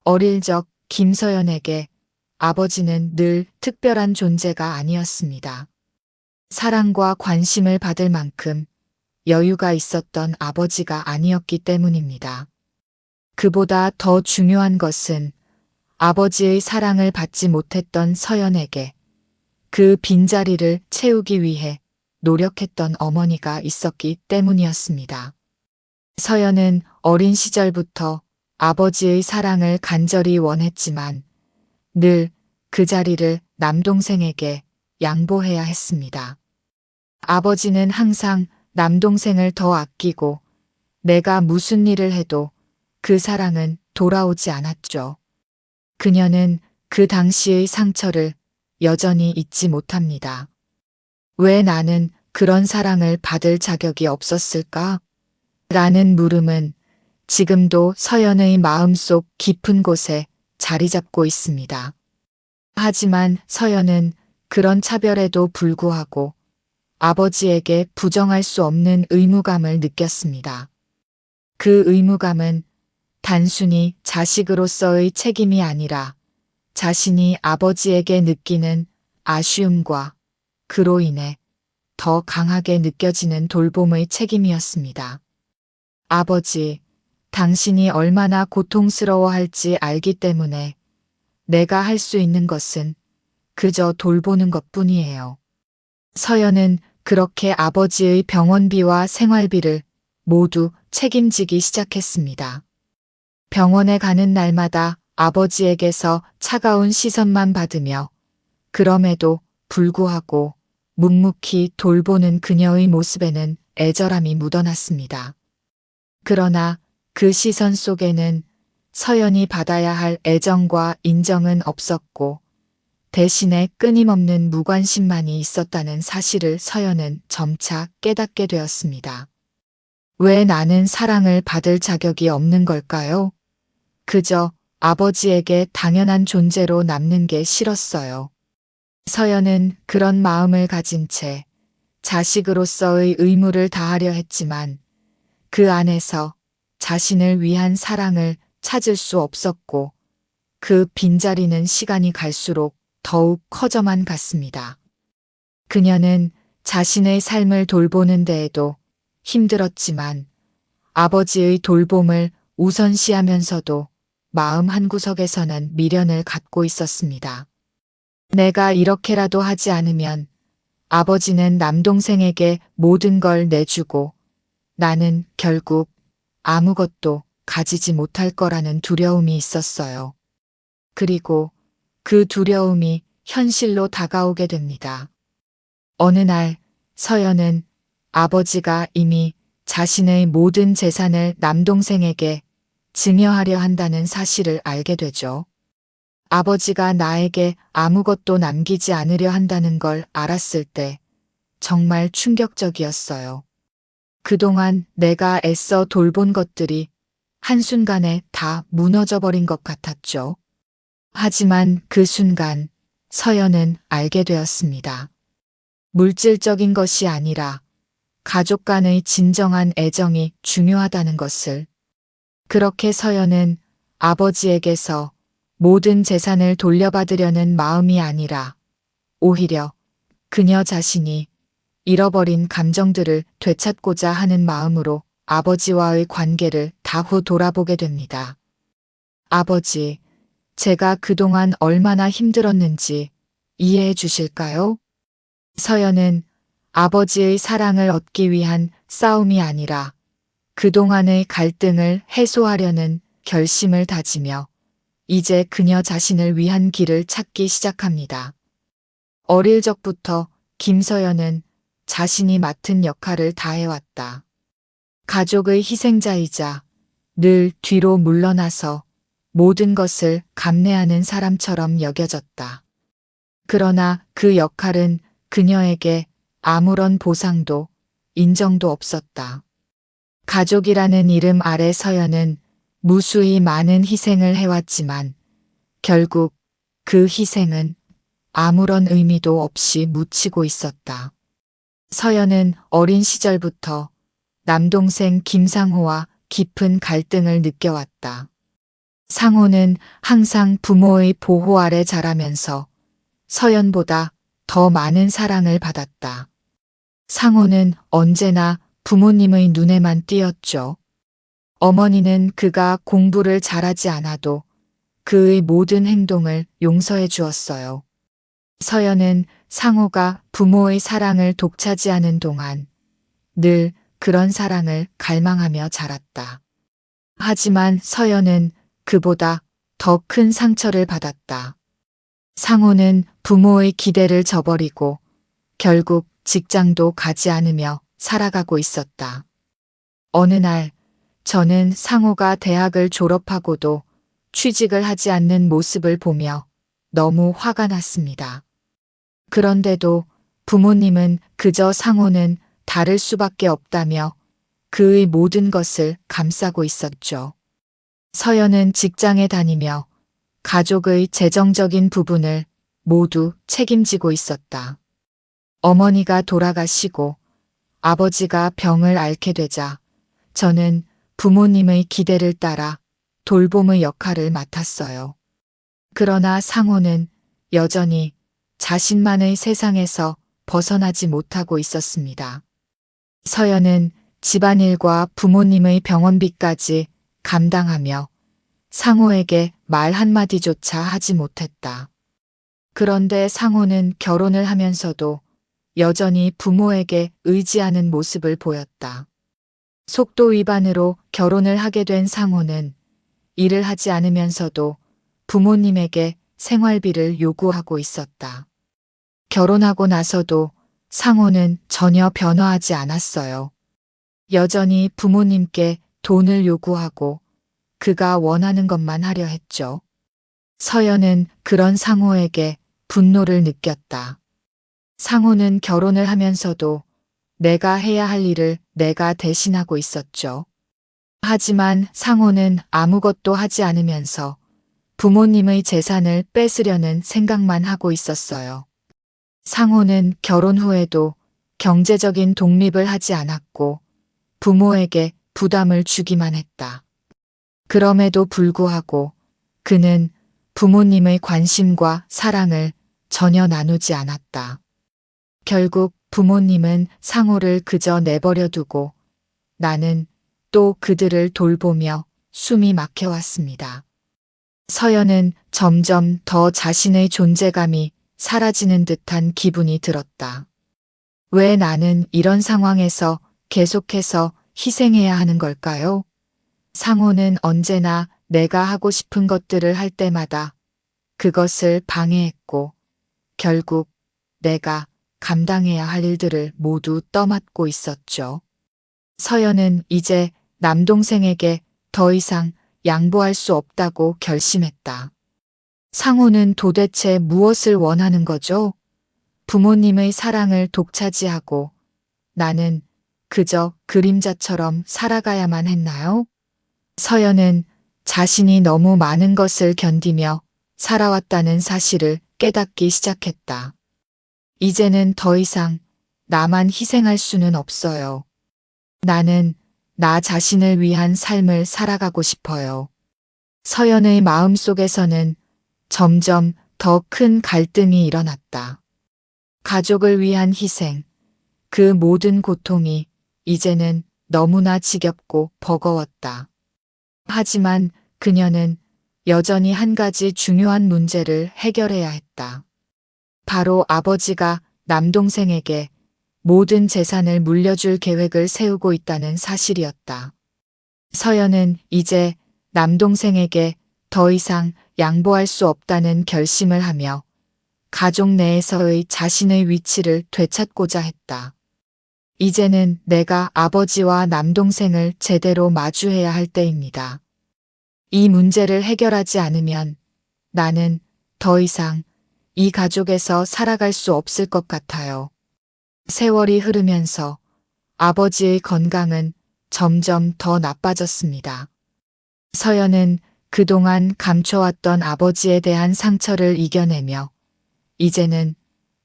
어릴 적 김서연에게 아버지는 늘 특별한 존재가 아니었습니다. 사랑과 관심을 받을 만큼 여유가 있었던 아버지가 아니었기 때문입니다. 그보다 더 중요한 것은 아버지의 사랑을 받지 못했던 서연에게 그 빈자리를 채우기 위해 노력했던 어머니가 있었기 때문이었습니다. 서연은 어린 시절부터 아버지의 사랑을 간절히 원했지만 늘 그 자리를 남동생에게 양보해야 했습니다. 아버지는 항상 남동생을 더 아끼고 내가 무슨 일을 해도 그 사랑은 돌아오지 않았죠. 그녀는 그 당시의 상처를 여전히 잊지 못합니다. 왜 나는 그런 사랑을 받을 자격이 없었을까? 라는 물음은 지금도 서연의 마음속 깊은 곳에 자리 잡고 있습니다. 하지만 서연은 그런 차별에도 불구하고 아버지에게 부정할 수 없는 의무감을 느꼈습니다. 그 의무감은 단순히 자식으로서의 책임이 아니라 자신이 아버지에게 느끼는 아쉬움과 그로 인해 더 강하게 느껴지는 돌봄의 책임이었습니다. 아버지, 당신이 얼마나 고통스러워할지 알기 때문에 내가 할 수 있는 것은 그저 돌보는 것뿐이에요. 서연은 그렇게 아버지의 병원비와 생활비를 모두 책임지기 시작했습니다. 병원에 가는 날마다 아버지에게서 차가운 시선만 받으며 그럼에도 불구하고 묵묵히 돌보는 그녀의 모습에는 애절함이 묻어났습니다. 그러나 그 시선 속에는 서연이 받아야 할 애정과 인정은 없었고 대신에 끊임없는 무관심만이 있었다는 사실을 서연은 점차 깨닫게 되었습니다. 왜 나는 사랑을 받을 자격이 없는 걸까요? 그저 아버지에게 당연한 존재로 남는 게 싫었어요. 서연은 그런 마음을 가진 채 자식으로서의 의무를 다하려 했지만 그 안에서 자신을 위한 사랑을 찾을 수 없었고 그 빈자리는 시간이 갈수록 더욱 커져만 갔습니다. 그녀는 자신의 삶을 돌보는 데에도 힘들었지만 아버지의 돌봄을 우선시하면서도 마음 한구석에서는 미련을 갖고 있었습니다. 내가 이렇게라도 하지 않으면 아버지는 남동생에게 모든 걸 내주고 나는 결국 아무것도 가지지 못할 거라는 두려움이 있었어요. 그리고 그 두려움이 현실로 다가오게 됩니다. 어느 날 서연은 아버지가 이미 자신의 모든 재산을 남동생에게 증여하려 한다는 사실을 알게 되죠. 아버지가 나에게 아무것도 남기지 않으려 한다는 걸 알았을 때 정말 충격적이었어요. 그동안 내가 애써 돌본 것들이 한순간에 다 무너져버린 것 같았죠. 하지만 그 순간 서연은 알게 되었습니다. 물질적인 것이 아니라 가족 간의 진정한 애정이 중요하다는 것을. 그렇게 서연은 아버지에게서 모든 재산을 돌려받으려는 마음이 아니라 오히려 그녀 자신이 잃어버린 감정들을 되찾고자 하는 마음으로 아버지와의 관계를 다후 돌아보게 됩니다. 아버지, 제가 그동안 얼마나 힘들었는지 이해해 주실까요? 서연은 아버지의 사랑을 얻기 위한 싸움이 아니라 그동안의 갈등을 해소하려는 결심을 다지며 이제 그녀 자신을 위한 길을 찾기 시작합니다. 어릴 적부터 김서연은 자신이 맡은 역할을 다해왔다. 가족의 희생자이자 늘 뒤로 물러나서 모든 것을 감내하는 사람처럼 여겨졌다. 그러나 그 역할은 그녀에게 아무런 보상도 인정도 없었다. 가족이라는 이름 아래 서연은 무수히 많은 희생을 해왔지만 결국 그 희생은 아무런 의미도 없이 묻히고 있었다. 서연은 어린 시절부터 남동생 김상호와 깊은 갈등을 느껴왔다. 상호는 항상 부모의 보호 아래 자라면서 서연보다 더 많은 사랑을 받았다. 상호는 언제나 부모님의 눈에만 띄었죠. 어머니는 그가 공부를 잘하지 않아도 그의 모든 행동을 용서해 주었어요. 서연은 상호가 부모의 사랑을 독차지하는 동안 늘 그런 사랑을 갈망하며 자랐다. 하지만 서연은 그보다 더 큰 상처를 받았다. 상호는 부모의 기대를 저버리고 결국 직장도 가지 않으며 살아가고 있었다. 어느 날 저는 상호가 대학을 졸업하고도 취직을 하지 않는 모습을 보며 너무 화가 났습니다. 그런데도 부모님은 그저 상호는 다를 수밖에 없다며 그의 모든 것을 감싸고 있었죠. 서연은 직장에 다니며 가족의 재정적인 부분을 모두 책임지고 있었다. 어머니가 돌아가시고 아버지가 병을 앓게 되자 저는 부모님의 기대를 따라 돌봄의 역할을 맡았어요. 그러나 상호는 여전히 자신만의 세상에서 벗어나지 못하고 있었습니다. 서연은 집안일과 부모님의 병원비까지 감당하며 상호에게 말 한마디조차 하지 못했다. 그런데 상호는 결혼을 하면서도 여전히 부모에게 의지하는 모습을 보였다. 속도 위반으로 결혼을 하게 된 상호는 일을 하지 않으면서도 부모님에게 생활비를 요구하고 있었다. 결혼하고 나서도 상호는 전혀 변화하지 않았어요. 여전히 부모님께 돈을 요구하고 그가 원하는 것만 하려 했죠. 서연은 그런 상호에게 분노를 느꼈다. 상호는 결혼을 하면서도 내가 해야 할 일을 내가 대신하고 있었죠. 하지만 상호는 아무것도 하지 않으면서 부모님의 재산을 뺏으려는 생각만 하고 있었어요. 상호는 결혼 후에도 경제적인 독립을 하지 않았고 부모에게 부담을 주기만 했다. 그럼에도 불구하고 그는 부모님의 관심과 사랑을 전혀 나누지 않았다. 결국 부모님은 상호를 그저 내버려 두고 나는 또 그들을 돌보며 숨이 막혀왔습니다. 서연은 점점 더 자신의 존재감이 사라지는 듯한 기분이 들었다. 왜 나는 이런 상황에서 계속해서 희생해야 하는 걸까요? 상호는 언제나 내가 하고 싶은 것들을 할 때마다 그것을 방해했고 결국 내가 감당해야 할 일들을 모두 떠맡고 있었죠. 서연은 이제 남동생에게 더 이상 양보할 수 없다고 결심했다. 상호는 도대체 무엇을 원하는 거죠? 부모님의 사랑을 독차지하고 나는 그저 그림자처럼 살아가야만 했나요? 서연은 자신이 너무 많은 것을 견디며 살아왔다는 사실을 깨닫기 시작했다. 이제는 더 이상 나만 희생할 수는 없어요. 나는 나 자신을 위한 삶을 살아가고 싶어요. 서연의 마음속에서는 점점 더 큰 갈등이 일어났다. 가족을 위한 희생, 그 모든 고통이 이제는 너무나 지겹고 버거웠다. 하지만 그녀는 여전히 한 가지 중요한 문제를 해결해야 했다. 바로 아버지가 남동생에게 모든 재산을 물려줄 계획을 세우고 있다는 사실이었다. 서연은 이제 남동생에게 더 이상 양보할 수 없다는 결심을 하며 가족 내에서의 자신의 위치를 되찾고자 했다. 이제는 내가 아버지와 남동생을 제대로 마주해야 할 때입니다. 이 문제를 해결하지 않으면 나는 더 이상 이 가족에서 살아갈 수 없을 것 같아요. 세월이 흐르면서 아버지의 건강은 점점 더 나빠졌습니다. 서연은 그동안 감춰왔던 아버지에 대한 상처를 이겨내며 이제는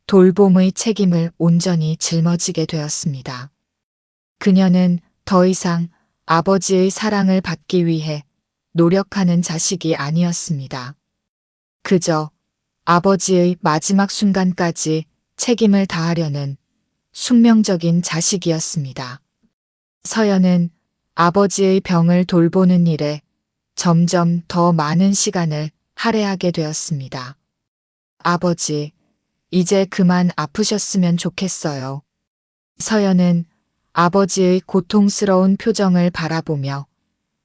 돌봄의 책임을 온전히 짊어지게 되었습니다. 그녀는 더 이상 아버지의 사랑을 받기 위해 노력하는 자식이 아니었습니다. 그저 아버지의 마지막 순간까지 책임을 다하려는 숙명적인 자식이었습니다. 서연은 아버지의 병을 돌보는 일에 점점 더 많은 시간을 할애하게 되었습니다. 아버지, 이제 그만 아프셨으면 좋겠어요. 서연은 아버지의 고통스러운 표정을 바라보며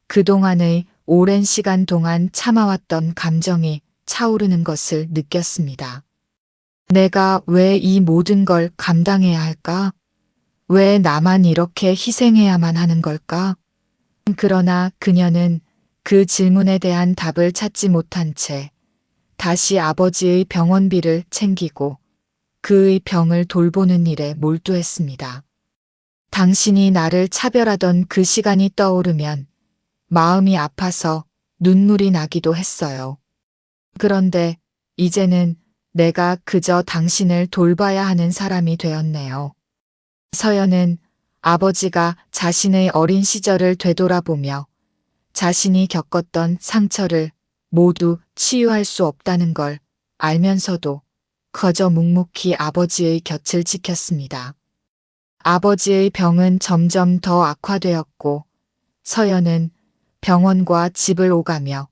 그동안의 오랜 시간 동안 참아왔던 감정이 차오르는 것을 느꼈습니다. 내가 왜 이 모든 걸 감당해야 할까? 왜 나만 이렇게 희생해야만 하는 걸까? 그러나 그녀는 그 질문에 대한 답을 찾지 못한 채 다시 아버지의 병원비를 챙기고 그의 병을 돌보는 일에 몰두했습니다. 당신이 나를 차별하던 그 시간이 떠오르면 마음이 아파서 눈물이 나기도 했어요. 그런데 이제는 내가 그저 당신을 돌봐야 하는 사람이 되었네요. 서연은 아버지가 자신의 어린 시절을 되돌아보며 자신이 겪었던 상처를 모두 치유할 수 없다는 걸 알면서도 거저 묵묵히 아버지의 곁을 지켰습니다. 아버지의 병은 점점 더 악화되었고 서연은 병원과 집을 오가며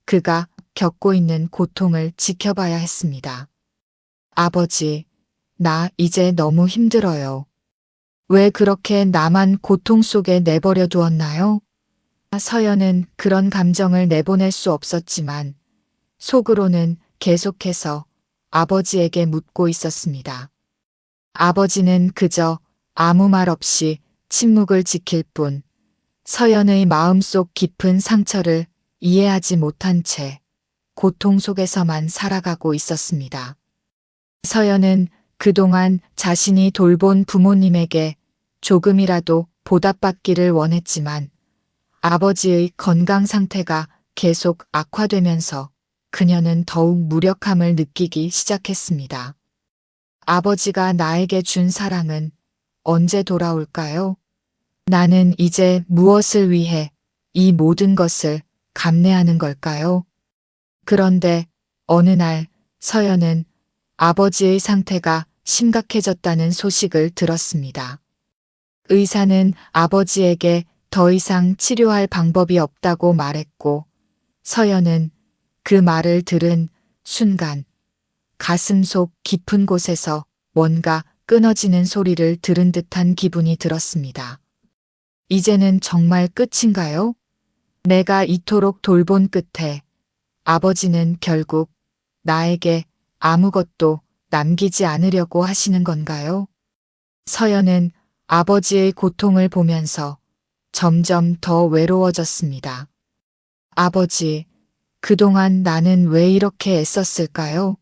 그가 겪고 있는 고통을 지켜봐야 했습니다. 아버지, 나 이제 너무 힘들어요. 왜 그렇게 나만 고통 속에 내버려 두었나요? 서연은 그런 감정을 내보낼 수 없었지만 속으로는 계속해서 아버지에게 묻고 있었습니다. 아버지는 그저 아무 말 없이 침묵을 지킬 뿐 서연의 마음속 깊은 상처를 이해하지 못한 채 고통 속에서만 살아가고 있었습니다. 서연은 그동안 자신이 돌본 부모님에게 조금이라도 보답받기를 원했지만 아버지의 건강 상태가 계속 악화되면서 그녀는 더욱 무력함을 느끼기 시작했습니다. 아버지가 나에게 준 사랑은 언제 돌아올까요? 나는 이제 무엇을 위해 이 모든 것을 감내하는 걸까요? 그런데 어느 날 서연은 아버지의 상태가 심각해졌다는 소식을 들었습니다. 의사는 아버지에게 더 이상 치료할 방법이 없다고 말했고 서연은 그 말을 들은 순간 가슴속 깊은 곳에서 뭔가 끊어지는 소리를 들은 듯한 기분이 들었습니다. 이제는 정말 끝인가요? 내가 이토록 돌본 끝에 아버지는 결국 나에게 아무것도 남기지 않으려고 하시는 건가요? 서연은 아버지의 고통을 보면서 점점 더 외로워졌습니다. 아버지, 그동안 나는 왜 이렇게 애썼을까요?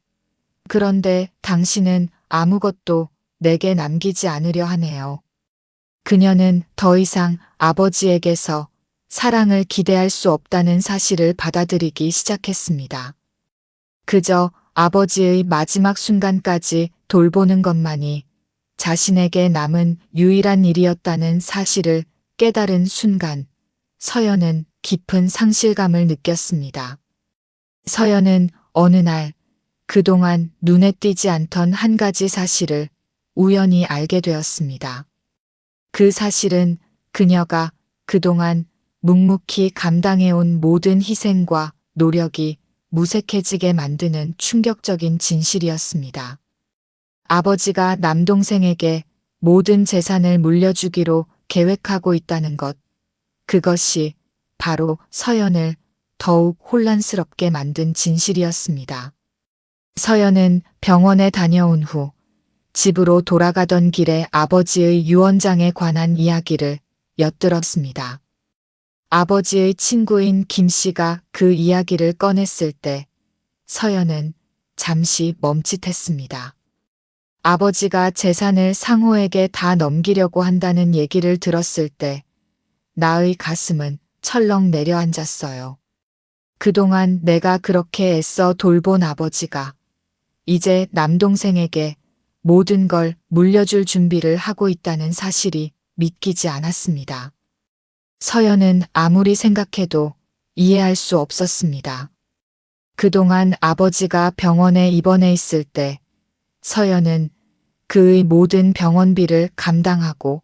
그런데 당신은 아무것도 내게 남기지 않으려 하네요. 그녀는 더 이상 아버지에게서 사랑을 기대할 수 없다는 사실을 받아들이기 시작했습니다. 그저 아버지의 마지막 순간까지 돌보는 것만이 자신에게 남은 유일한 일이었다는 사실을 깨달은 순간 서연은 깊은 상실감을 느꼈습니다. 서연은 어느 날 그동안 눈에 띄지 않던 한 가지 사실을 우연히 알게 되었습니다. 그 사실은 그녀가 그동안 묵묵히 감당해온 모든 희생과 노력이 무색해지게 만드는 충격적인 진실이었습니다. 아버지가 남동생에게 모든 재산을 물려주기로 계획하고 있다는 것, 그것이 바로 서연을 더욱 혼란스럽게 만든 진실이었습니다. 서연은 병원에 다녀온 후 집으로 돌아가던 길에 아버지의 유언장에 관한 이야기를 엿들었습니다. 아버지의 친구인 김 씨가 그 이야기를 꺼냈을 때 서연은 잠시 멈칫했습니다. 아버지가 재산을 상호에게 다 넘기려고 한다는 얘기를 들었을 때 나의 가슴은 철렁 내려앉았어요. 그동안 내가 그렇게 애써 돌본 아버지가 이제 남동생에게 모든 걸 물려줄 준비를 하고 있다는 사실이 믿기지 않았습니다. 서연은 아무리 생각해도 이해할 수 없었습니다. 그동안 아버지가 병원에 입원해 있을 때 서연은 그의 모든 병원비를 감당하고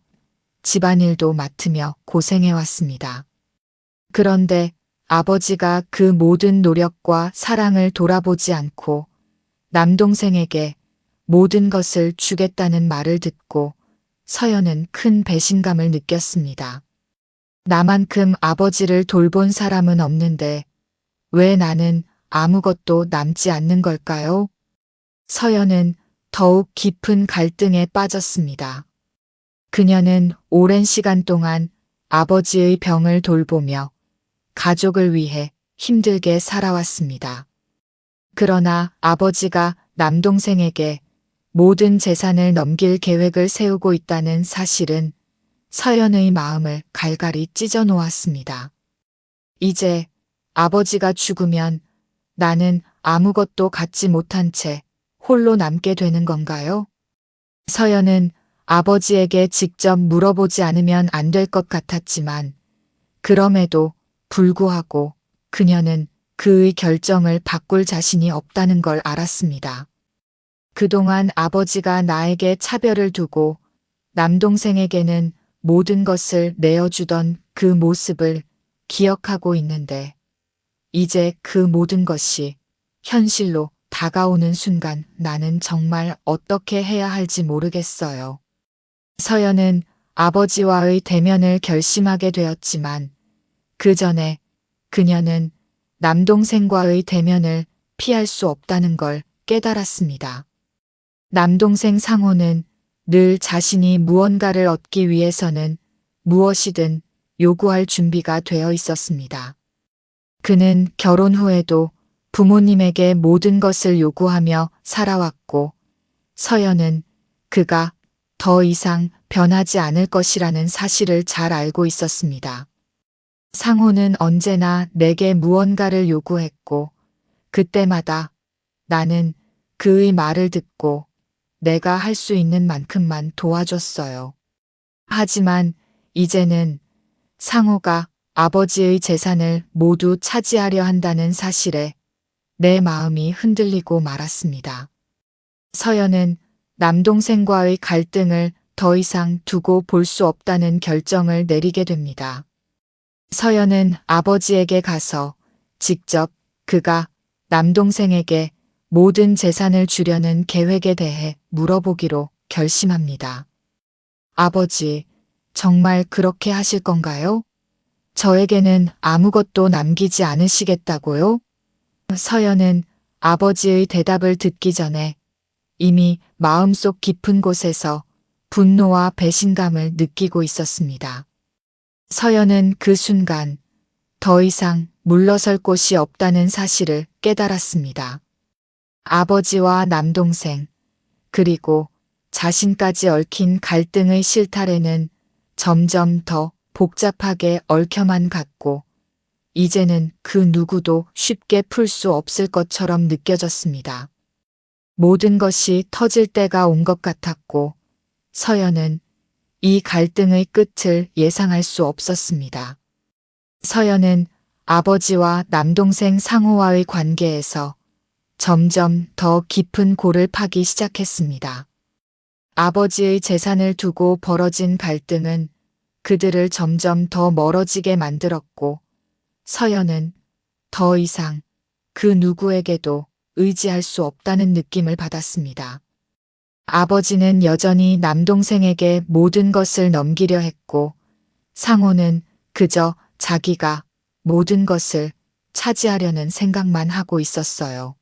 집안일도 맡으며 고생해 왔습니다. 그런데 아버지가 그 모든 노력과 사랑을 돌아보지 않고 남동생에게 모든 것을 주겠다는 말을 듣고 서연은 큰 배신감을 느꼈습니다. 나만큼 아버지를 돌본 사람은 없는데 왜 나는 아무것도 남지 않는 걸까요? 서연은 더욱 깊은 갈등에 빠졌습니다. 그녀는 오랜 시간 동안 아버지의 병을 돌보며 가족을 위해 힘들게 살아왔습니다. 그러나 아버지가 남동생에게 모든 재산을 넘길 계획을 세우고 있다는 사실은 서연의 마음을 갈갈이 찢어 놓았습니다. 이제 아버지가 죽으면 나는 아무것도 갖지 못한 채 홀로 남게 되는 건가요? 서연은 아버지에게 직접 물어보지 않으면 안 될 것 같았지만 그럼에도 불구하고 그녀는 그의 결정을 바꿀 자신이 없다는 걸 알았습니다. 그동안 아버지가 나에게 차별을 두고 남동생에게는 모든 것을 내어주던 그 모습을 기억하고 있는데 이제 그 모든 것이 현실로 다가오는 순간 나는 정말 어떻게 해야 할지 모르겠어요. 서연은 아버지와의 대면을 결심하게 되었지만 그 전에 그녀는 남동생과의 대면을 피할 수 없다는 걸 깨달았습니다. 남동생 상호는 늘 자신이 무언가를 얻기 위해서는 무엇이든 요구할 준비가 되어 있었습니다. 그는 결혼 후에도 부모님에게 모든 것을 요구하며 살아왔고 서연은 그가 더 이상 변하지 않을 것이라는 사실을 잘 알고 있었습니다. 상호는 언제나 내게 무언가를 요구했고 그때마다 나는 그의 말을 듣고 내가 할 수 있는 만큼만 도와줬어요. 하지만 이제는 상호가 아버지의 재산을 모두 차지하려 한다는 사실에 내 마음이 흔들리고 말았습니다. 서연은 남동생과의 갈등을 더 이상 두고 볼 수 없다는 결정을 내리게 됩니다. 서연은 아버지에게 가서 직접 그가 남동생에게 모든 재산을 주려는 계획에 대해 물어보기로 결심합니다. 아버지, 정말 그렇게 하실 건가요? 저에게는 아무것도 남기지 않으시겠다고요? 서연은 아버지의 대답을 듣기 전에 이미 마음속 깊은 곳에서 분노와 배신감을 느끼고 있었습니다. 서연은 그 순간 더 이상 물러설 곳이 없다는 사실을 깨달았습니다. 아버지와 남동생, 그리고 자신까지 얽힌 갈등의 실타래는 점점 더 복잡하게 얽혀만 갔고 이제는 그 누구도 쉽게 풀 수 없을 것처럼 느껴졌습니다. 모든 것이 터질 때가 온 것 같았고 서연은 이 갈등의 끝을 예상할 수 없었습니다. 서연은 아버지와 남동생 상호와의 관계에서 점점 더 깊은 골을 파기 시작했습니다. 아버지의 재산을 두고 벌어진 갈등은 그들을 점점 더 멀어지게 만들었고 서연은 더 이상 그 누구에게도 의지할 수 없다는 느낌을 받았습니다. 아버지는 여전히 남동생에게 모든 것을 넘기려 했고 상호는 그저 자기가 모든 것을 차지하려는 생각만 하고 있었어요.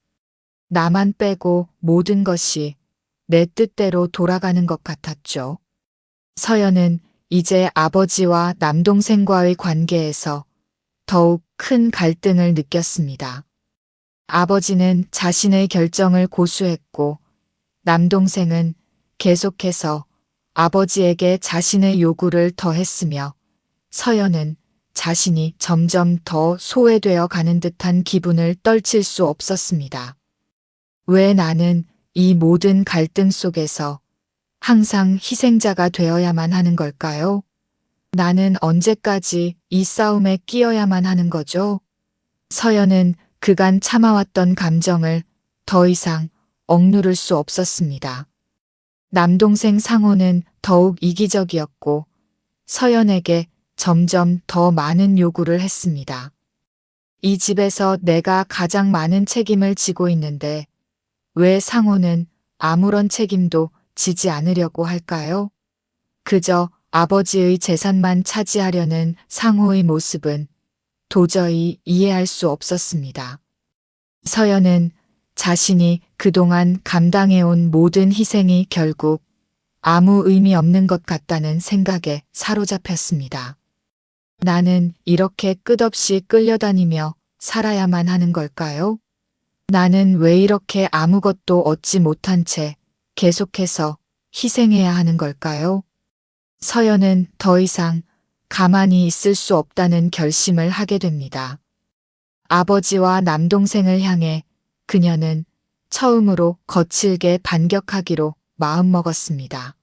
나만 빼고 모든 것이 내 뜻대로 돌아가는 것 같았죠. 서연은 이제 아버지와 남동생과의 관계에서 더욱 큰 갈등을 느꼈습니다. 아버지는 자신의 결정을 고수했고 남동생은 계속해서 아버지에게 자신의 요구를 더했으며 서연은 자신이 점점 더 소외되어 가는 듯한 기분을 떨칠 수 없었습니다. 왜 나는 이 모든 갈등 속에서 항상 희생자가 되어야만 하는 걸까요? 나는 언제까지 이 싸움에 끼어야만 하는 거죠? 서연은 그간 참아왔던 감정을 더 이상 억누를 수 없었습니다. 남동생 상호는 더욱 이기적이었고 서연에게 점점 더 많은 요구를 했습니다. 이 집에서 내가 가장 많은 책임을 지고 있는데 왜 상호는 아무런 책임도 지지 않으려고 할까요? 그저 아버지의 재산만 차지하려는 상호의 모습은 도저히 이해할 수 없었습니다. 서연은 자신이 그동안 감당해온 모든 희생이 결국 아무 의미 없는 것 같다는 생각에 사로잡혔습니다. 나는 이렇게 끝없이 끌려다니며 살아야만 하는 걸까요? 나는 왜 이렇게 아무것도 얻지 못한 채 계속해서 희생해야 하는 걸까요? 서연은 더 이상 가만히 있을 수 없다는 결심을 하게 됩니다. 아버지와 남동생을 향해 그녀는 처음으로 거칠게 반격하기로 마음먹었습니다.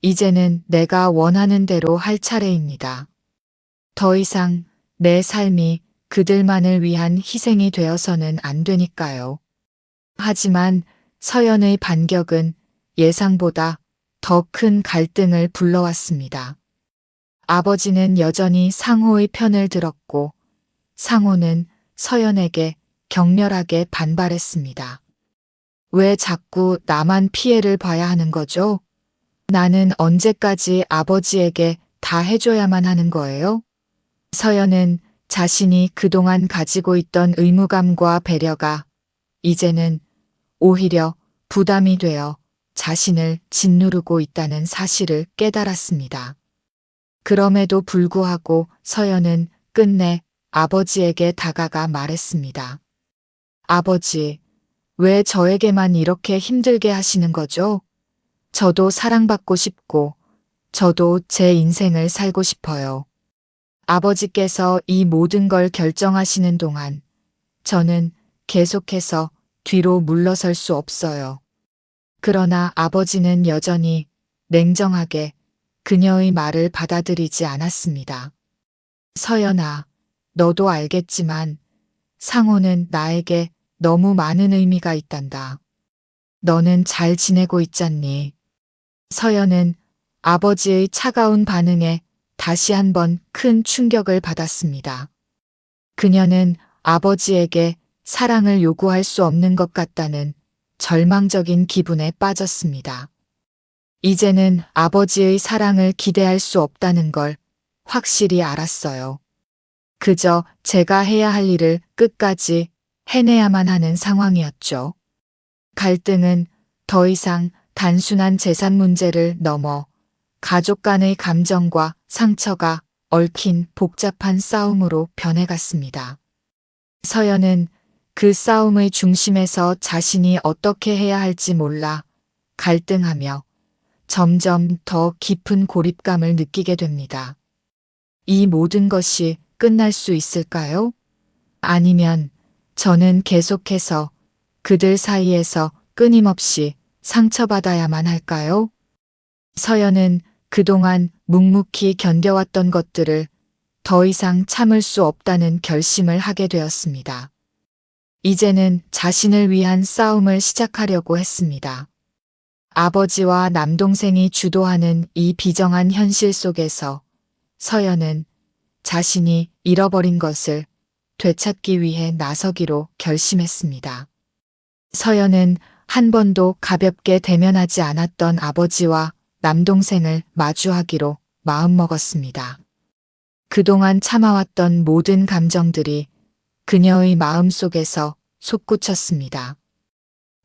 이제는 내가 원하는 대로 할 차례입니다. 더 이상 내 삶이 그들만을 위한 희생이 되어서는 안 되니까요. 하지만 서연의 반격은 예상보다 더 큰 갈등을 불러왔습니다. 아버지는 여전히 상호의 편을 들었고 상호는 서연에게 격렬하게 반발했습니다. 왜 자꾸 나만 피해를 봐야 하는 거죠? 나는 언제까지 아버지에게 다 해줘야만 하는 거예요? 서연은 자신이 그동안 가지고 있던 의무감과 배려가 이제는 오히려 부담이 되어 자신을 짓누르고 있다는 사실을 깨달았습니다. 그럼에도 불구하고 서연은 끝내 아버지에게 다가가 말했습니다. 아버지, 왜 저에게만 이렇게 힘들게 하시는 거죠? 저도 사랑받고 싶고, 저도 제 인생을 살고 싶어요. 아버지께서 이 모든 걸 결정하시는 동안 저는 계속해서 뒤로 물러설 수 없어요. 그러나 아버지는 여전히 냉정하게 그녀의 말을 받아들이지 않았습니다. 서연아, 너도 알겠지만 상호는 나에게 너무 많은 의미가 있단다. 너는 잘 지내고 있잖니? 서연은 아버지의 차가운 반응에 다시 한번 큰 충격을 받았습니다. 그녀는 아버지에게 사랑을 요구할 수 없는 것 같다는 절망적인 기분에 빠졌습니다. 이제는 아버지의 사랑을 기대할 수 없다는 걸 확실히 알았어요. 그저 제가 해야 할 일을 끝까지 해내야만 하는 상황이었죠. 갈등은 더 이상 단순한 재산 문제를 넘어 가족 간의 감정과 상처가 얽힌 복잡한 싸움으로 변해갔습니다. 서연은 그 싸움의 중심에서 자신이 어떻게 해야 할지 몰라 갈등하며 점점 더 깊은 고립감을 느끼게 됩니다. 이 모든 것이 끝날 수 있을까요? 아니면 저는 계속해서 그들 사이에서 끊임없이 상처받아야만 할까요? 서연은 그동안 묵묵히 견뎌왔던 것들을 더 이상 참을 수 없다는 결심을 하게 되었습니다. 이제는 자신을 위한 싸움을 시작하려고 했습니다. 아버지와 남동생이 주도하는 이 비정한 현실 속에서 서연은 자신이 잃어버린 것을 되찾기 위해 나서기로 결심했습니다. 서연은 한 번도 가볍게 대면하지 않았던 아버지와 남동생을 마주하기로 마음먹었습니다. 그동안 참아왔던 모든 감정들이 그녀의 마음 속에서 솟구쳤습니다.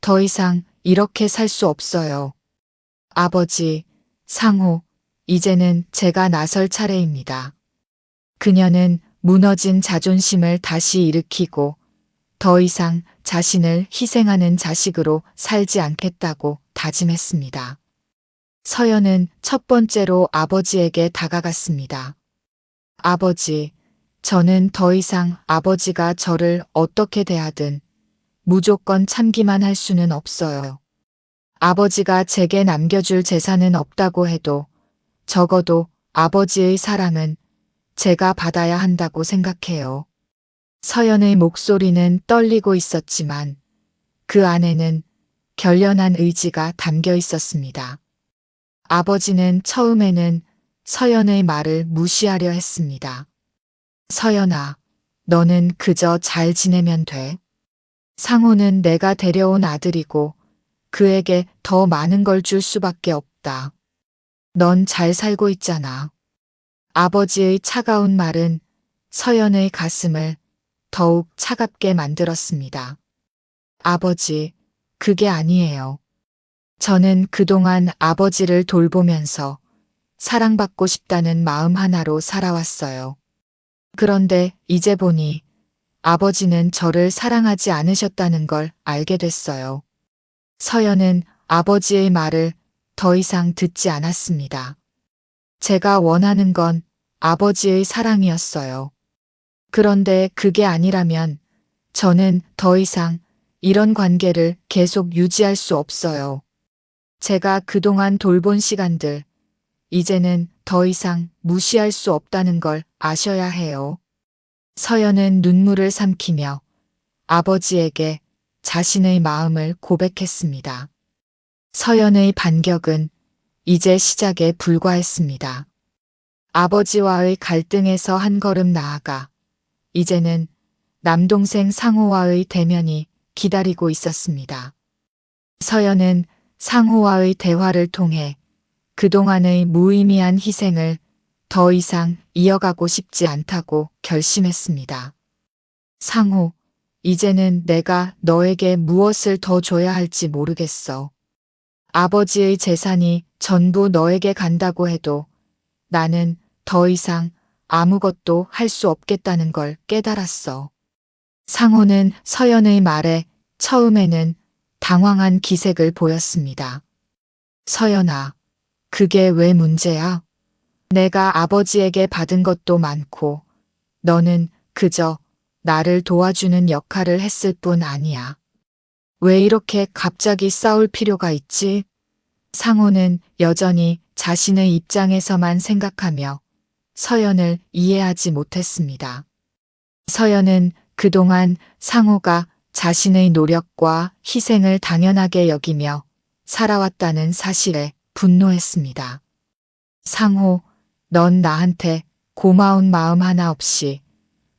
더 이상 이렇게 살 수 없어요. 아버지, 상호, 이제는 제가 나설 차례입니다. 그녀는 무너진 자존심을 다시 일으키고 더 이상 자신을 희생하는 자식으로 살지 않겠다고 다짐했습니다. 서연은 첫 번째로 아버지에게 다가갔습니다. 아버지, 저는 더 이상 아버지가 저를 어떻게 대하든 무조건 참기만 할 수는 없어요. 아버지가 제게 남겨줄 재산은 없다고 해도 적어도 아버지의 사랑은 제가 받아야 한다고 생각해요. 서연의 목소리는 떨리고 있었지만 그 안에는 결연한 의지가 담겨 있었습니다. 아버지는 처음에는 서연의 말을 무시하려 했습니다. 서연아, 너는 그저 잘 지내면 돼. 상호는 내가 데려온 아들이고 그에게 더 많은 걸 줄 수밖에 없다. 넌 잘 살고 있잖아. 아버지의 차가운 말은 서연의 가슴을 더욱 차갑게 만들었습니다. 아버지, 그게 아니에요. 저는 그동안 아버지를 돌보면서 사랑받고 싶다는 마음 하나로 살아왔어요. 그런데 이제 보니 아버지는 저를 사랑하지 않으셨다는 걸 알게 됐어요. 서연은 아버지의 말을 더 이상 듣지 않았습니다. 제가 원하는 건 아버지의 사랑이었어요. 그런데 그게 아니라면 저는 더 이상 이런 관계를 계속 유지할 수 없어요. 제가 그동안 돌본 시간들, 이제는 더 이상 무시할 수 없다는 걸 아셔야 해요. 서연은 눈물을 삼키며 아버지에게 자신의 마음을 고백했습니다. 서연의 반격은 이제 시작에 불과했습니다. 아버지와의 갈등에서 한 걸음 나아가 이제는 남동생 상호와의 대면이 기다리고 있었습니다. 서연은 상호와의 대화를 통해 그동안의 무의미한 희생을 더 이상 이어가고 싶지 않다고 결심했습니다. 상호, 이제는 내가 너에게 무엇을 더 줘야 할지 모르겠어. 아버지의 재산이 전부 너에게 간다고 해도 나는 더 이상 아무것도 할 수 없겠다는 걸 깨달았어. 상호는 서연의 말에 처음에는 당황한 기색을 보였습니다. 서연아, 그게 왜 문제야? 내가 아버지에게 받은 것도 많고 너는 그저 나를 도와주는 역할을 했을 뿐 아니야. 왜 이렇게 갑자기 싸울 필요가 있지? 상호는 여전히 자신의 입장에서만 생각하며 서연을 이해하지 못했습니다. 서연은 그동안 상호가 자신의 노력과 희생을 당연하게 여기며 살아왔다는 사실에 분노했습니다. 상호, 넌 나한테 고마운 마음 하나 없이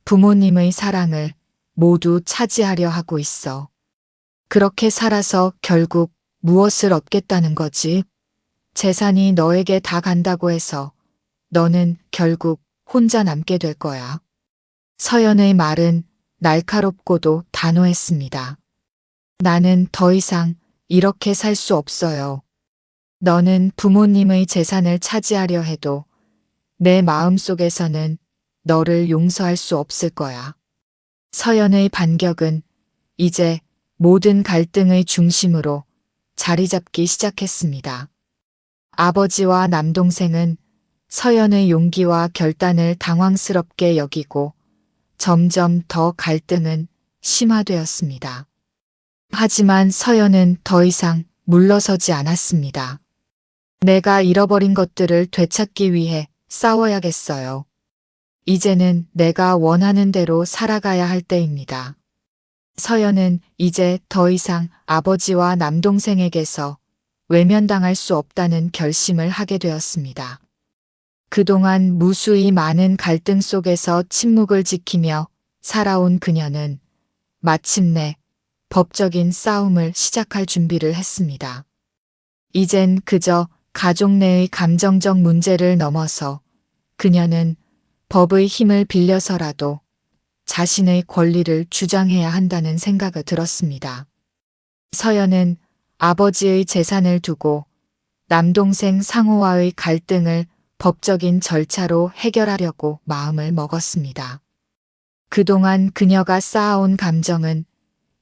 부모님의 사랑을 모두 차지하려 하고 있어. 그렇게 살아서 결국 무엇을 얻겠다는 거지? 재산이 너에게 다 간다고 해서 너는 결국 혼자 남게 될 거야. 서연의 말은 날카롭고도 단호했습니다. 나는 더 이상 이렇게 살 수 없어요. 너는 부모님의 재산을 차지하려 해도 내 마음속에서는 너를 용서할 수 없을 거야. 서연의 반격은 이제 모든 갈등의 중심으로 자리 잡기 시작했습니다. 아버지와 남동생은 서연의 용기와 결단을 당황스럽게 여기고 점점 더 갈등은 심화되었습니다. 하지만 서연은 더 이상 물러서지 않았습니다. 내가 잃어버린 것들을 되찾기 위해 싸워야겠어요. 이제는 내가 원하는 대로 살아가야 할 때입니다. 서연은 이제 더 이상 아버지와 남동생에게서 외면당할 수 없다는 결심을 하게 되었습니다. 그동안 무수히 많은 갈등 속에서 침묵을 지키며 살아온 그녀는 마침내 법적인 싸움을 시작할 준비를 했습니다. 이젠 그저 가족 내의 감정적 문제를 넘어서 그녀는 법의 힘을 빌려서라도 자신의 권리를 주장해야 한다는 생각이 들었습니다. 서연은 아버지의 재산을 두고 남동생 상호와의 갈등을 법적인 절차로 해결하려고 마음을 먹었습니다. 그동안 그녀가 쌓아온 감정은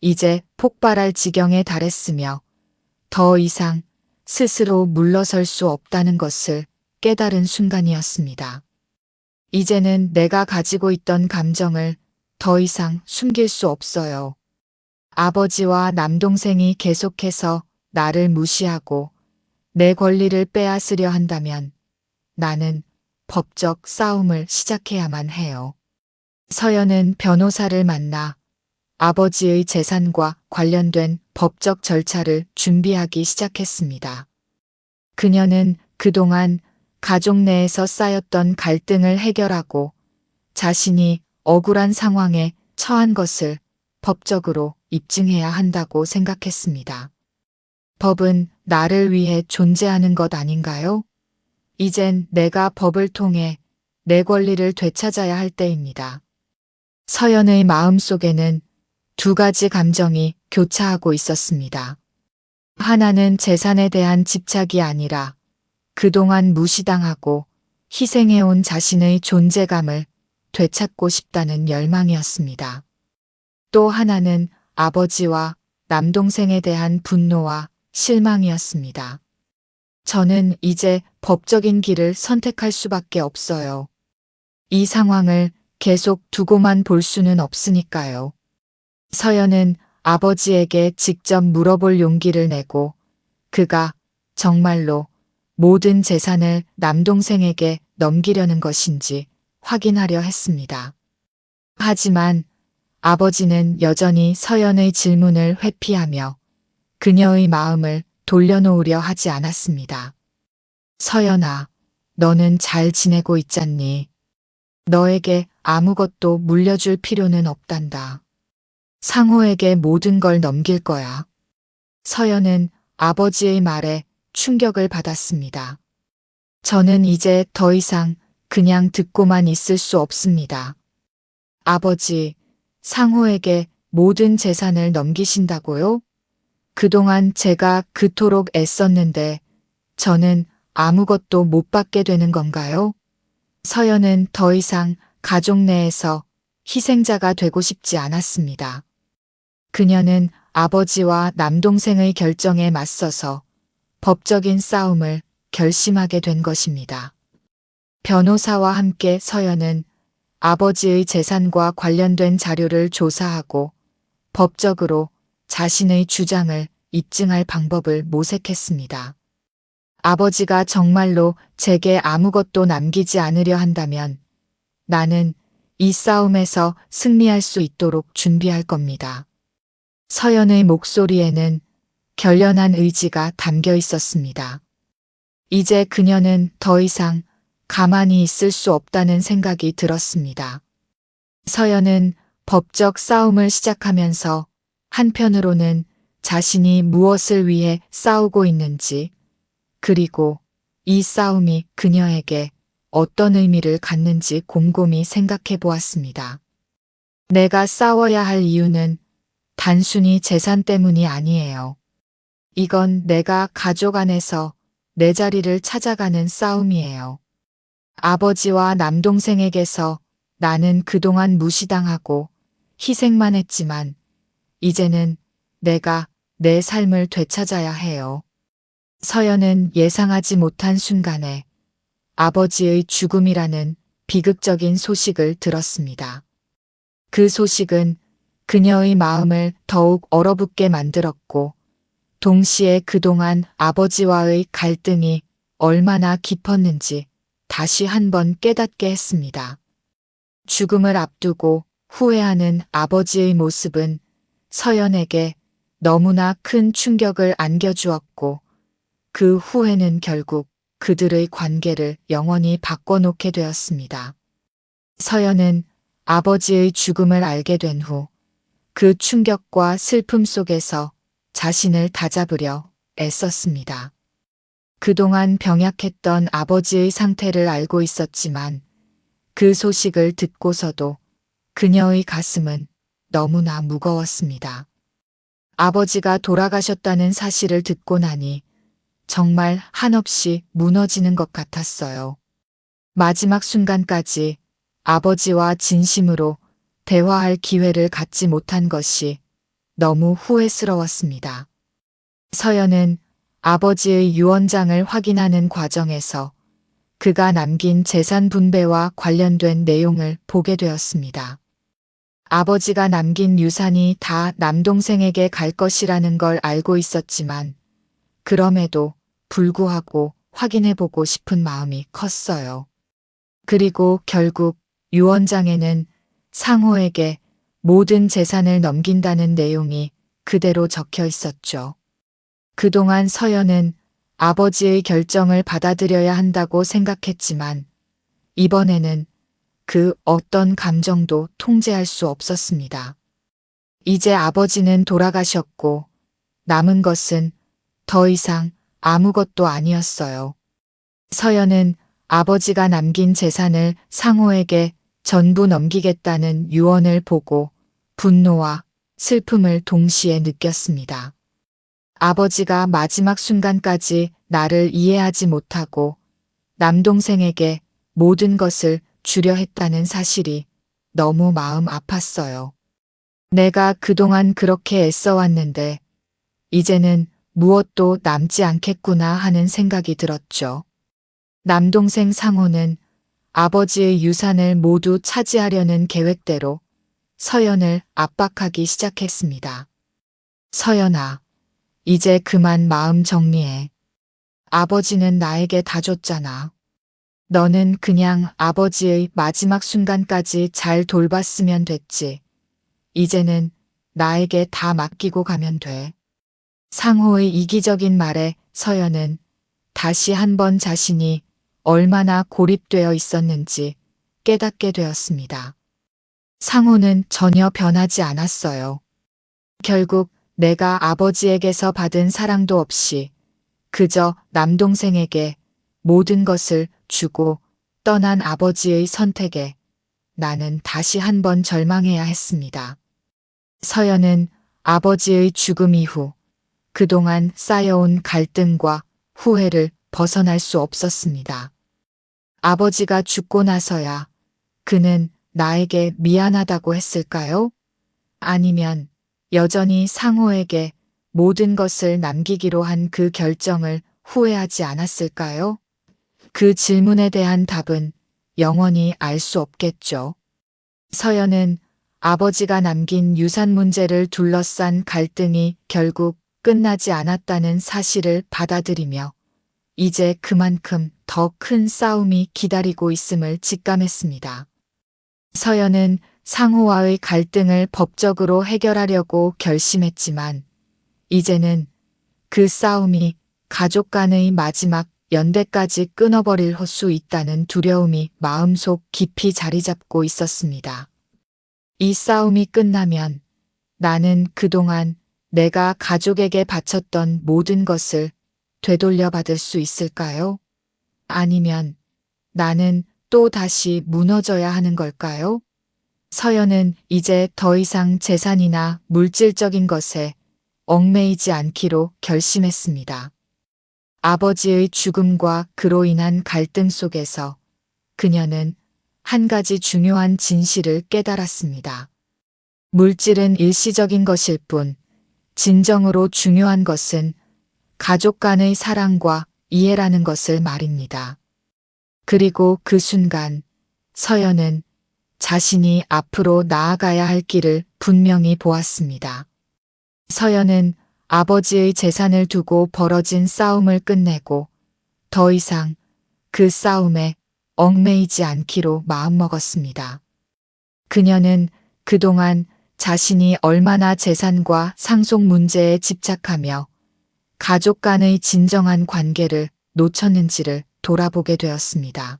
이제 폭발할 지경에 달했으며 더 이상 스스로 물러설 수 없다는 것을 깨달은 순간이었습니다. 이제는 내가 가지고 있던 감정을 더 이상 숨길 수 없어요. 아버지와 남동생이 계속해서 나를 무시하고 내 권리를 빼앗으려 한다면 나는 법적 싸움을 시작해야만 해요. 서연은 변호사를 만나 아버지의 재산과 관련된 법적 절차를 준비하기 시작했습니다. 그녀는 그동안 가족 내에서 쌓였던 갈등을 해결하고 자신이 억울한 상황에 처한 것을 법적으로 입증해야 한다고 생각했습니다. 법은 나를 위해 존재하는 것 아닌가요? 이젠 내가 법을 통해 내 권리를 되찾아야 할 때입니다. 서연의 마음속에는 두 가지 감정이 교차하고 있었습니다. 하나는 재산에 대한 집착이 아니라 그동안 무시당하고 희생해온 자신의 존재감을 되찾고 싶다는 열망이었습니다. 또 하나는 아버지와 남동생에 대한 분노와 실망이었습니다. 저는 이제 법적인 길을 선택할 수밖에 없어요. 이 상황을 계속 두고만 볼 수는 없으니까요. 서연은 아버지에게 직접 물어볼 용기를 내고 그가 정말로 모든 재산을 남동생에게 넘기려는 것인지 확인하려 했습니다. 하지만 아버지는 여전히 서연의 질문을 회피하며 그녀의 마음을 돌려놓으려 하지 않았습니다. 서연아, 너는 잘 지내고 있잖니? 너에게 아무것도 물려줄 필요는 없단다. 상호에게 모든 걸 넘길 거야. 서연은 아버지의 말에 충격을 받았습니다. 저는 이제 더 이상 그냥 듣고만 있을 수 없습니다. 아버지, 상호에게 모든 재산을 넘기신다고요? 그동안 제가 그토록 애썼는데 저는 아무것도 못 받게 되는 건가요? 서연은 더 이상 가족 내에서 희생자가 되고 싶지 않았습니다. 그녀는 아버지와 남동생의 결정에 맞서서 법적인 싸움을 결심하게 된 것입니다. 변호사와 함께 서연은 아버지의 재산과 관련된 자료를 조사하고 법적으로 자신의 주장을 입증할 방법을 모색했습니다. 아버지가 정말로 제게 아무것도 남기지 않으려 한다면 나는 이 싸움에서 승리할 수 있도록 준비할 겁니다. 서연의 목소리에는 결연한 의지가 담겨 있었습니다. 이제 그녀는 더 이상 가만히 있을 수 없다는 생각이 들었습니다. 서연은 법적 싸움을 시작하면서 한편으로는 자신이 무엇을 위해 싸우고 있는지, 그리고 이 싸움이 그녀에게 어떤 의미를 갖는지 곰곰이 생각해 보았습니다. 내가 싸워야 할 이유는 단순히 재산 때문이 아니에요. 이건 내가 가족 안에서 내 자리를 찾아가는 싸움이에요. 아버지와 남동생에게서 나는 그동안 무시당하고 희생만 했지만 이제는 내가 내 삶을 되찾아야 해요. 서연은 예상하지 못한 순간에 아버지의 죽음이라는 비극적인 소식을 들었습니다. 그 소식은 그녀의 마음을 더욱 얼어붙게 만들었고 동시에 그동안 아버지와의 갈등이 얼마나 깊었는지 다시 한번 깨닫게 했습니다. 죽음을 앞두고 후회하는 아버지의 모습은 서연에게 너무나 큰 충격을 안겨주었고 그 후회는 결국 그들의 관계를 영원히 바꿔놓게 되었습니다. 서연은 아버지의 죽음을 알게 된 후 그 충격과 슬픔 속에서 자신을 다잡으려 애썼습니다. 그동안 병약했던 아버지의 상태를 알고 있었지만 그 소식을 듣고서도 그녀의 가슴은 너무나 무거웠습니다. 아버지가 돌아가셨다는 사실을 듣고 나니 정말 한없이 무너지는 것 같았어요. 마지막 순간까지 아버지와 진심으로 대화할 기회를 갖지 못한 것이 너무 후회스러웠습니다. 서연은 아버지의 유언장을 확인하는 과정에서 그가 남긴 재산 분배와 관련된 내용을 보게 되었습니다. 아버지가 남긴 유산이 다 남동생에게 갈 것이라는 걸 알고 있었지만 그럼에도 불구하고 확인해보고 싶은 마음이 컸어요. 그리고 결국 유언장에는 상호에게 모든 재산을 넘긴다는 내용이 그대로 적혀 있었죠. 그동안 서연은 아버지의 결정을 받아들여야 한다고 생각했지만 이번에는 그 어떤 감정도 통제할 수 없었습니다. 이제 아버지는 돌아가셨고 남은 것은 더 이상 아무것도 아니었어요. 서연은 아버지가 남긴 재산을 상호에게 전부 넘기겠다는 유언을 보고 분노와 슬픔을 동시에 느꼈습니다. 아버지가 마지막 순간까지 나를 이해하지 못하고 남동생에게 모든 것을 주려 했다는 사실이 너무 마음 아팠어요. 내가 그동안 그렇게 애써왔는데 이제는 무엇도 남지 않겠구나 하는 생각이 들었죠. 남동생 상호는 아버지의 유산을 모두 차지하려는 계획대로 서연을 압박하기 시작했습니다. 서연아, 이제 그만 마음 정리해. 아버지는 나에게 다 줬잖아. 너는 그냥 아버지의 마지막 순간까지 잘 돌봤으면 됐지. 이제는 나에게 다 맡기고 가면 돼. 상호의 이기적인 말에 서연은 다시 한번 자신이 얼마나 고립되어 있었는지 깨닫게 되었습니다. 상호는 전혀 변하지 않았어요. 결국 내가 아버지에게서 받은 사랑도 없이 그저 남동생에게 모든 것을 주고 떠난 아버지의 선택에 나는 다시 한번 절망해야 했습니다. 서연은 아버지의 죽음 이후 그동안 쌓여온 갈등과 후회를 벗어날 수 없었습니다. 아버지가 죽고 나서야 그는 나에게 미안하다고 했을까요? 아니면 여전히 상호에게 모든 것을 남기기로 한 그 결정을 후회하지 않았을까요? 그 질문에 대한 답은 영원히 알 수 없겠죠. 서연은 아버지가 남긴 유산 문제를 둘러싼 갈등이 결국 끝나지 않았다는 사실을 받아들이며 이제 그만큼 더 큰 싸움이 기다리고 있음을 직감했습니다. 서연은 상호와의 갈등을 법적으로 해결하려고 결심했지만 이제는 그 싸움이 가족 간의 마지막 연대까지 끊어버릴 수 있다는 두려움이 마음속 깊이 자리 잡고 있었습니다. 이 싸움이 끝나면 나는 그동안 내가 가족에게 바쳤던 모든 것을 되돌려 받을 수 있을까요? 아니면 나는 또 다시 무너져야 하는 걸까요? 서연은 이제 더 이상 재산이나 물질적인 것에 얽매이지 않기로 결심했습니다. 아버지의 죽음과 그로 인한 갈등 속에서 그녀는 한 가지 중요한 진실을 깨달았습니다. 물질은 일시적인 것일 뿐 진정으로 중요한 것은 가족 간의 사랑과 이해라는 것을 말입니다. 그리고 그 순간 서연은 자신이 앞으로 나아가야 할 길을 분명히 보았습니다. 서연은 아버지의 재산을 두고 벌어진 싸움을 끝내고 더 이상 그 싸움에 얽매이지 않기로 마음먹었습니다. 그녀는 그동안 자신이 얼마나 재산과 상속 문제에 집착하며 가족 간의 진정한 관계를 놓쳤는지를 돌아보게 되었습니다.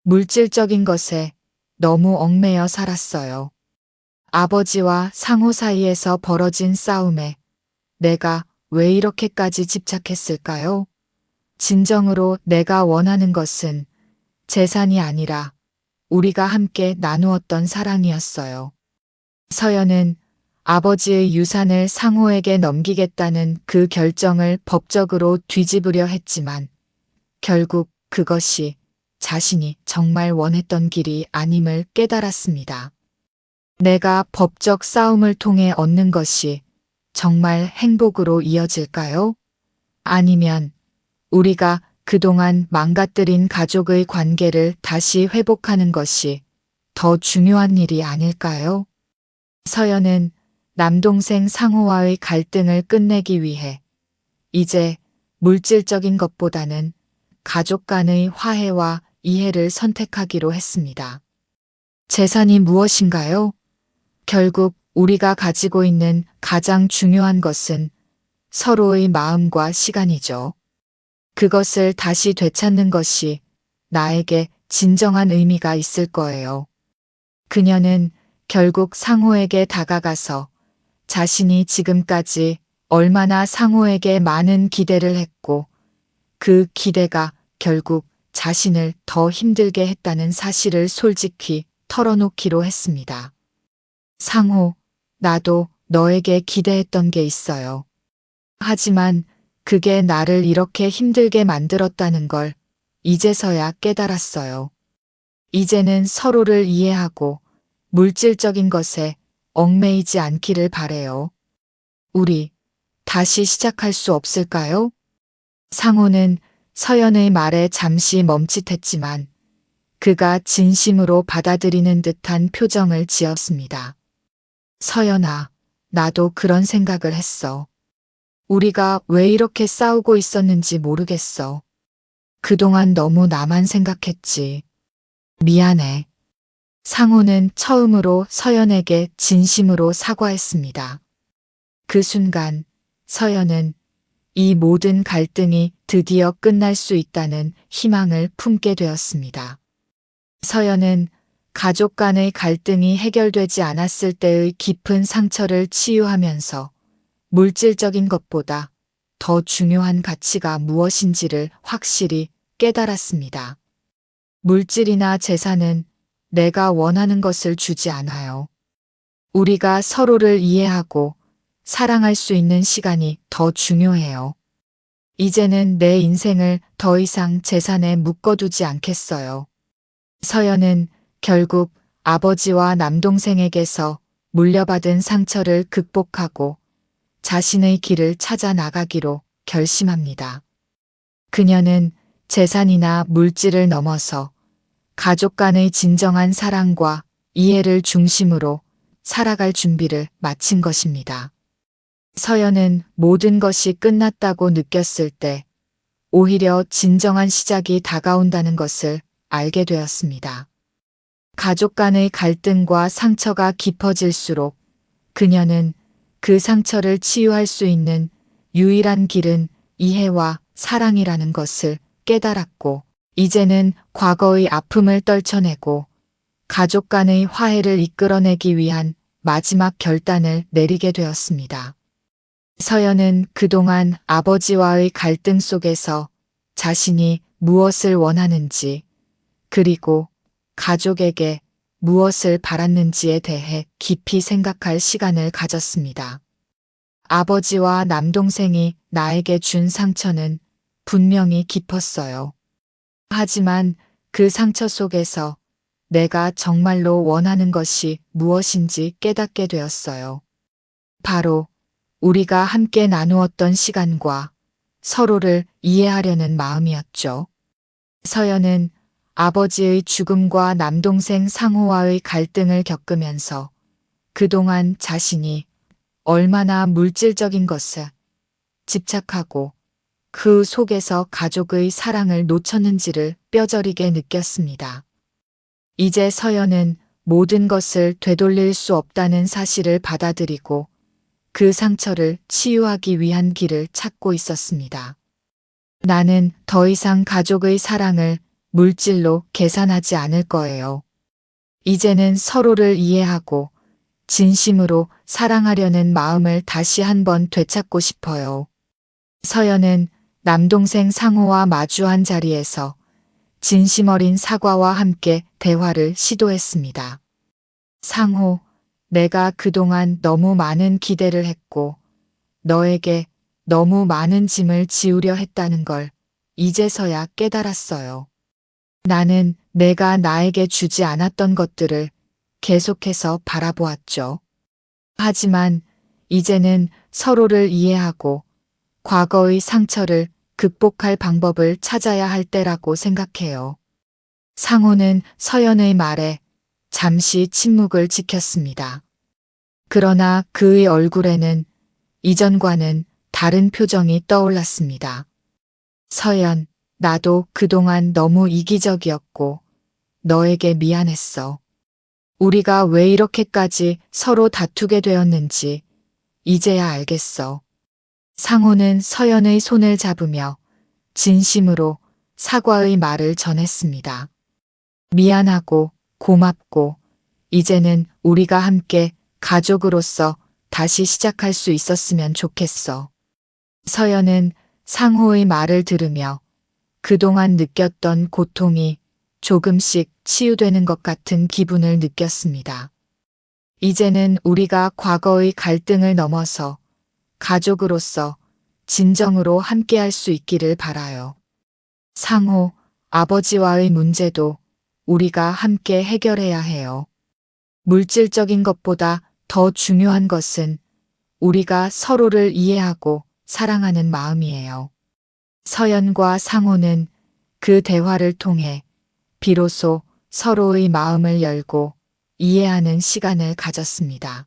물질적인 것에 너무 얽매여 살았어요. 아버지와 상호 사이에서 벌어진 싸움에 내가 왜 이렇게까지 집착했을까요? 진정으로 내가 원하는 것은 재산이 아니라 우리가 함께 나누었던 사랑이었어요. 서연은 아버지의 유산을 상호에게 넘기겠다는 그 결정을 법적으로 뒤집으려 했지만 결국 그것이 자신이 정말 원했던 길이 아님을 깨달았습니다. 내가 법적 싸움을 통해 얻는 것이 정말 행복으로 이어질까요? 아니면 우리가 그동안 망가뜨린 가족의 관계를 다시 회복하는 것이 더 중요한 일이 아닐까요? 서연은 남동생 상호와의 갈등을 끝내기 위해 이제 물질적인 것보다는 가족 간의 화해와 이해를 선택하기로 했습니다. 재산이 무엇인가요? 결국 우리가 가지고 있는 가장 중요한 것은 서로의 마음과 시간이죠. 그것을 다시 되찾는 것이 나에게 진정한 의미가 있을 거예요. 그녀는 결국 상호에게 다가가서 자신이 지금까지 얼마나 상호에게 많은 기대를 했고 그 기대가 결국 자신을 더 힘들게 했다는 사실을 솔직히 털어놓기로 했습니다. 상호, 나도 너에게 기대했던 게 있어요. 하지만 그게 나를 이렇게 힘들게 만들었다는 걸 이제서야 깨달았어요. 이제는 서로를 이해하고 물질적인 것에 얽매이지 않기를 바래요. 우리 다시 시작할 수 없을까요? 상호는 서연의 말에 잠시 멈칫했지만 그가 진심으로 받아들이는 듯한 표정을 지었습니다. 서연아, 나도 그런 생각을 했어. 우리가 왜 이렇게 싸우고 있었는지 모르겠어. 그동안 너무 나만 생각했지. 미안해. 상호는 처음으로 서연에게 진심으로 사과했습니다. 그 순간 서연은 이 모든 갈등이 드디어 끝날 수 있다는 희망을 품게 되었습니다. 서연은 가족 간의 갈등이 해결되지 않았을 때의 깊은 상처를 치유하면서 물질적인 것보다 더 중요한 가치가 무엇인지를 확실히 깨달았습니다. 물질이나 재산은 내가 원하는 것을 주지 않아요. 우리가 서로를 이해하고 사랑할 수 있는 시간이 더 중요해요. 이제는 내 인생을 더 이상 재산에 묶어두지 않겠어요. 서연은 결국 아버지와 남동생에게서 물려받은 상처를 극복하고 자신의 길을 찾아 나가기로 결심합니다. 그녀는 재산이나 물질을 넘어서 가족 간의 진정한 사랑과 이해를 중심으로 살아갈 준비를 마친 것입니다. 서연은 모든 것이 끝났다고 느꼈을 때 오히려 진정한 시작이 다가온다는 것을 알게 되었습니다. 가족 간의 갈등과 상처가 깊어질수록 그녀는 그 상처를 치유할 수 있는 유일한 길은 이해와 사랑이라는 것을 깨달았고, 이제는 과거의 아픔을 떨쳐내고 가족 간의 화해를 이끌어내기 위한 마지막 결단을 내리게 되었습니다. 서연은 그동안 아버지와의 갈등 속에서 자신이 무엇을 원하는지, 그리고 가족에게 무엇을 바랐는지에 대해 깊이 생각할 시간을 가졌습니다. 아버지와 남동생이 나에게 준 상처는 분명히 깊었어요. 하지만 그 상처 속에서 내가 정말로 원하는 것이 무엇인지 깨닫게 되었어요. 바로 우리가 함께 나누었던 시간과 서로를 이해하려는 마음이었죠. 서연은 아버지의 죽음과 남동생 상호와의 갈등을 겪으면서 그동안 자신이 얼마나 물질적인 것에 집착하고 그 속에서 가족의 사랑을 놓쳤는지를 뼈저리게 느꼈습니다. 이제 서연은 모든 것을 되돌릴 수 없다는 사실을 받아들이고 그 상처를 치유하기 위한 길을 찾고 있었습니다. 나는 더 이상 가족의 사랑을 물질로 계산하지 않을 거예요. 이제는 서로를 이해하고 진심으로 사랑하려는 마음을 다시 한번 되찾고 싶어요. 서연은 남동생 상호와 마주한 자리에서 진심 어린 사과와 함께 대화를 시도했습니다. 상호, 내가 그동안 너무 많은 기대를 했고 너에게 너무 많은 짐을 지우려 했다는 걸 이제서야 깨달았어요. 나는 내가 나에게 주지 않았던 것들을 계속해서 바라보았죠. 하지만 이제는 서로를 이해하고 과거의 상처를 극복할 방법을 찾아야 할 때라고 생각해요. 상호는 서연의 말에 잠시 침묵을 지켰습니다. 그러나 그의 얼굴에는 이전과는 다른 표정이 떠올랐습니다. 서연, 나도 그동안 너무 이기적이었고 너에게 미안했어. 우리가 왜 이렇게까지 서로 다투게 되었는지 이제야 알겠어. 상호는 서연의 손을 잡으며 진심으로 사과의 말을 전했습니다. 미안하고 고맙고 이제는 우리가 함께 가족으로서 다시 시작할 수 있었으면 좋겠어. 서연은 상호의 말을 들으며 그동안 느꼈던 고통이 조금씩 치유되는 것 같은 기분을 느꼈습니다. 이제는 우리가 과거의 갈등을 넘어서 가족으로서 진정으로 함께할 수 있기를 바라요. 상호, 아버지와의 문제도 우리가 함께 해결해야 해요. 물질적인 것보다 더 중요한 것은 우리가 서로를 이해하고 사랑하는 마음이에요. 서연과 상호는 그 대화를 통해 비로소 서로의 마음을 열고 이해하는 시간을 가졌습니다.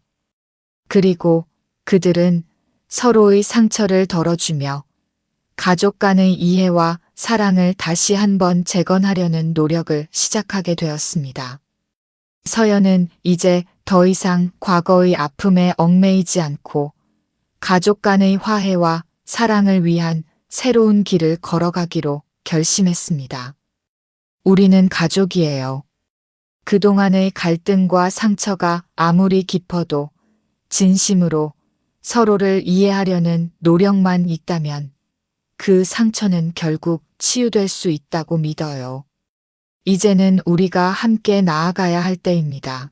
그리고 그들은 서로의 상처를 덜어주며 가족 간의 이해와 사랑을 다시 한번 재건하려는 노력을 시작하게 되었습니다. 서연은 이제 더 이상 과거의 아픔에 얽매이지 않고 가족 간의 화해와 사랑을 위한 새로운 길을 걸어가기로 결심했습니다. 우리는 가족이에요. 그동안의 갈등과 상처가 아무리 깊어도 진심으로 서로를 이해하려는 노력만 있다면 그 상처는 결국 치유될 수 있다고 믿어요. 이제는 우리가 함께 나아가야 할 때입니다.